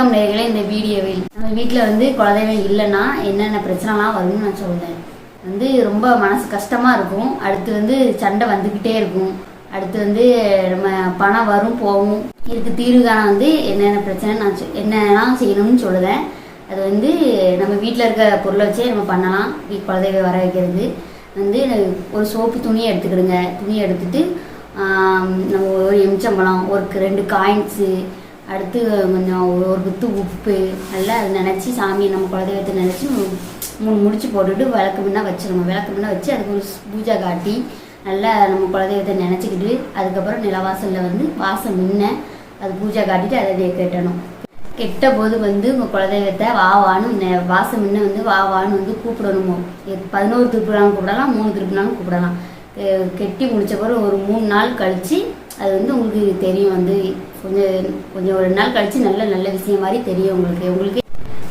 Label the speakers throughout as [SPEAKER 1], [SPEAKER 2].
[SPEAKER 1] வணக்கம் நேயர்களே. இந்த வீடியோவில் நம்ம வீட்டில் வந்து குலதெய்வம் இல்லைன்னா என்னென்ன பிரச்சனைலாம் வரும்னு நான் சொல்றேன். ரொம்ப மனசு கஷ்டமாக இருக்கும். அடுத்து சண்டை வந்துக்கிட்டே இருக்கும். அடுத்து நம்ம பணம் வரும் போகும். இதுக்கு தீர்வு காண என்னென்ன பிரச்சனை நான் என்னெல்லாம் செய்யணும்னு சொல்லுவேன். அது நம்ம வீட்டில் இருக்க பொருளை வச்சே நம்ம பண்ணலாம். குலதெய்வம் வர வைக்கிறது ஒரு சோப்பு துணியை எடுத்துக்கிடுங்க. துணியை எடுத்துட்டு நம்ம ஒரு எம்ச்சம்பழம், ஒரு 2 காயின்ஸு, அடுத்து கொஞ்சம் ஒரு குத்து உப்பு நல்லா அதை நினச்சி சாமியை நம்ம குலதெய்வத்தை நினச்சி 3 முடிச்சு போட்டுட்டு விளக்கு முன்னா வச்சிடணும். விளக்கு முன்னா வச்சு அதுக்கு ஒரு பூஜை காட்டி நல்லா நம்ம குலதெய்வத்தை நினச்சிக்கிட்டு அதுக்கப்புறம் நிலவாசலில் வாசம் முன்ன அது பூஜை காட்டிட்டு அதை கட்டணும். கெட்ட போது உங்கள் குலதெய்வத்தை வாவான்னு வாசம் முன்ன வாவான்னு கூப்பிடணுமோ. 11 திருப்பினாலும் கூப்பிடலாம், 3 திருப்பினாலும் கூப்பிடலாம். கெட்டி முடித்த பிறகு ஒரு 3 நாள் கழித்து அது உங்களுக்கு தெரியும். கொஞ்சம் ஒரு 2 நாள் கழித்து நல்ல விஷயம் மாதிரி தெரியும் உங்களுக்கு.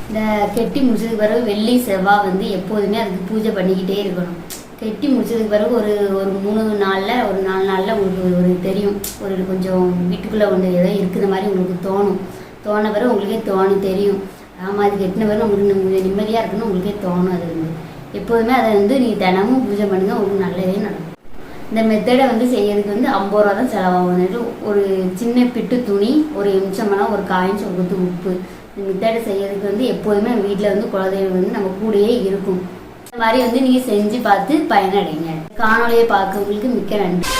[SPEAKER 1] இந்த கெட்டி முடிச்சதுக்கு பிறகு வெள்ளி செவ்வாய் எப்போதுமே அதுக்கு பூஜை பண்ணிக்கிட்டே இருக்கணும். கெட்டி முடிச்சதுக்கு பிறகு ஒரு 3 நாளில் ஒரு 4 நாளில் உங்களுக்கு ஒரு தெரியும். கொஞ்சம் வீட்டுக்குள்ளே ஏதோ இருக்கிற மாதிரி உங்களுக்கு தோண பிறகு உங்களுக்கே தெரியும். ஆமாம், அது கெட்டின பிறகு உங்களுக்கு நிம்மதியாக இருக்குன்னு உங்களுக்கே தோணும். அது எப்போதுமே அதை நீங்கள் தினமும் பூஜை பண்ணுங்க, உங்களுக்கு நல்லதே நடக்கும். இந்த மெத்தடை செய்யறதுக்கு 50 ரூபா தான் செலவாகும். ஒரு சின்ன பிட்டு துணி, ஒரு எம்ச்சம்பழம், ஒரு காயின்ஸ், ஒரு குத்து உப்பு. இந்த மெத்தடை செய்யறதுக்கு எப்போதுமே வீட்டில் குலதெய்வம் நம்ம கூடயே இருக்கும். இந்த மாதிரி நீங்கள் செஞ்சு பார்த்து பயனடைங்க. காணொலியை பார்க்கறவங்களுக்கு மிக்க நன்றி.